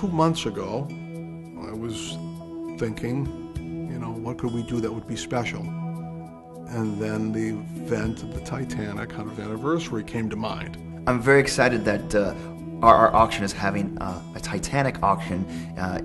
2 months ago, I was thinking, what could we do that would be special? And then the event of the Titanic 100th anniversary came to mind. I'm very excited that our auction is having a Titanic auction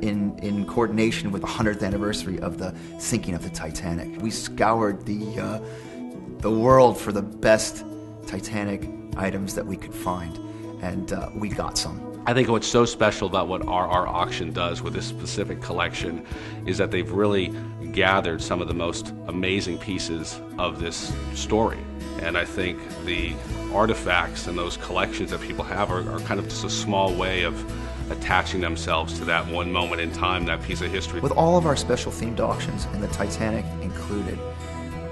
in coordination with the 100th anniversary of the sinking of the Titanic. We scoured the world for the best Titanic items that we could find, and we got some. I think what's so special about what our auction does with this specific collection is that they've really gathered some of the most amazing pieces of this story. And I think the artifacts and those collections that people have are kind of just a small way of attaching themselves to that one moment in time, that piece of history. With all of our special themed auctions, and the Titanic included,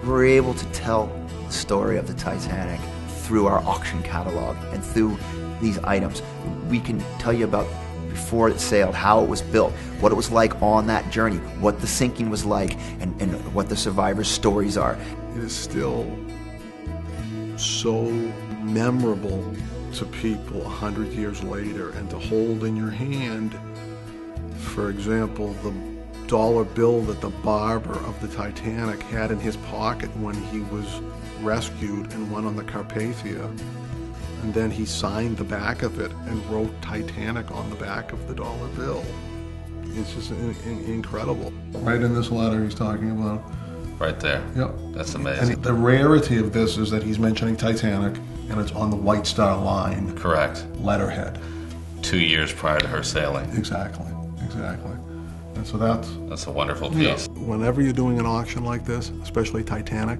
we're able to tell the story of the Titanic through our auction catalog and through these items. We can tell you about before it sailed, how it was built, what it was like on that journey, what the sinking was like, and what the survivors' stories are. It is still so memorable to people 100 years later, and to hold in your hand, for example, the dollar bill that the barber of the Titanic had in his pocket when he was rescued and went on the Carpathia. And then he signed the back of it and wrote Titanic on the back of the dollar bill. It's just incredible. Right in this letter he's talking about. Right there. Yep. That's amazing. And the rarity of this is that he's mentioning Titanic, and it's on the White Star Line. Correct. Letterhead. 2 years prior to her sailing. Exactly. And so that's a wonderful piece. Whenever you're doing an auction like this, especially Titanic,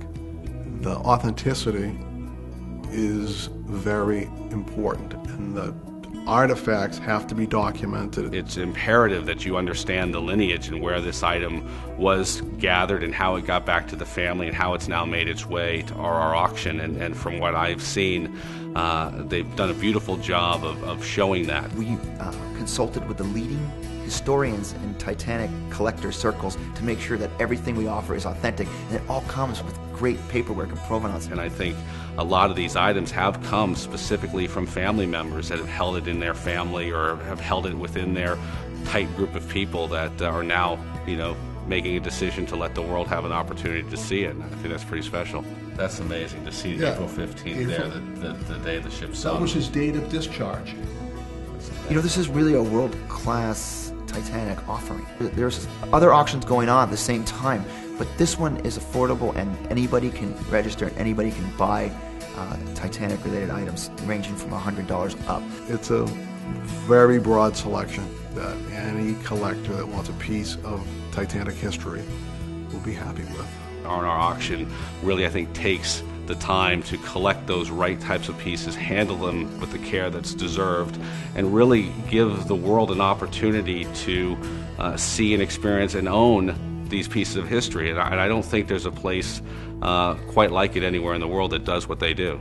the authenticity is very important, and the artifacts have to be documented. It's imperative that you understand the lineage and where this item was gathered and how it got back to the family and how it's now made its way to our auction. And from what I've seen, they've done a beautiful job of showing that. We consulted with the leading historians in Titanic collector circles to make sure that everything we offer is authentic, and it all comes with great paperwork and provenance. And I think a lot of these items have come specifically from family members that have held it in their family or have held it within their tight group of people that are now, making a decision to let the world have an opportunity to see it. And I think that's pretty special. That's amazing to see April 15th there, the day the ship sunk. That was his date of discharge. This is really a world-class Titanic offering. There's other auctions going on at the same time, but this one is affordable, and anybody can register and anybody can buy Titanic-related items ranging from $100 up. It's a very broad selection that any collector that wants a piece of Titanic history will be happy with. Our auction really, I think, takes the time to collect those right types of pieces, handle them with the care that's deserved, and really give the world an opportunity to see and experience and own these pieces of history. And I don't think there's a place quite like it anywhere in the world that does what they do.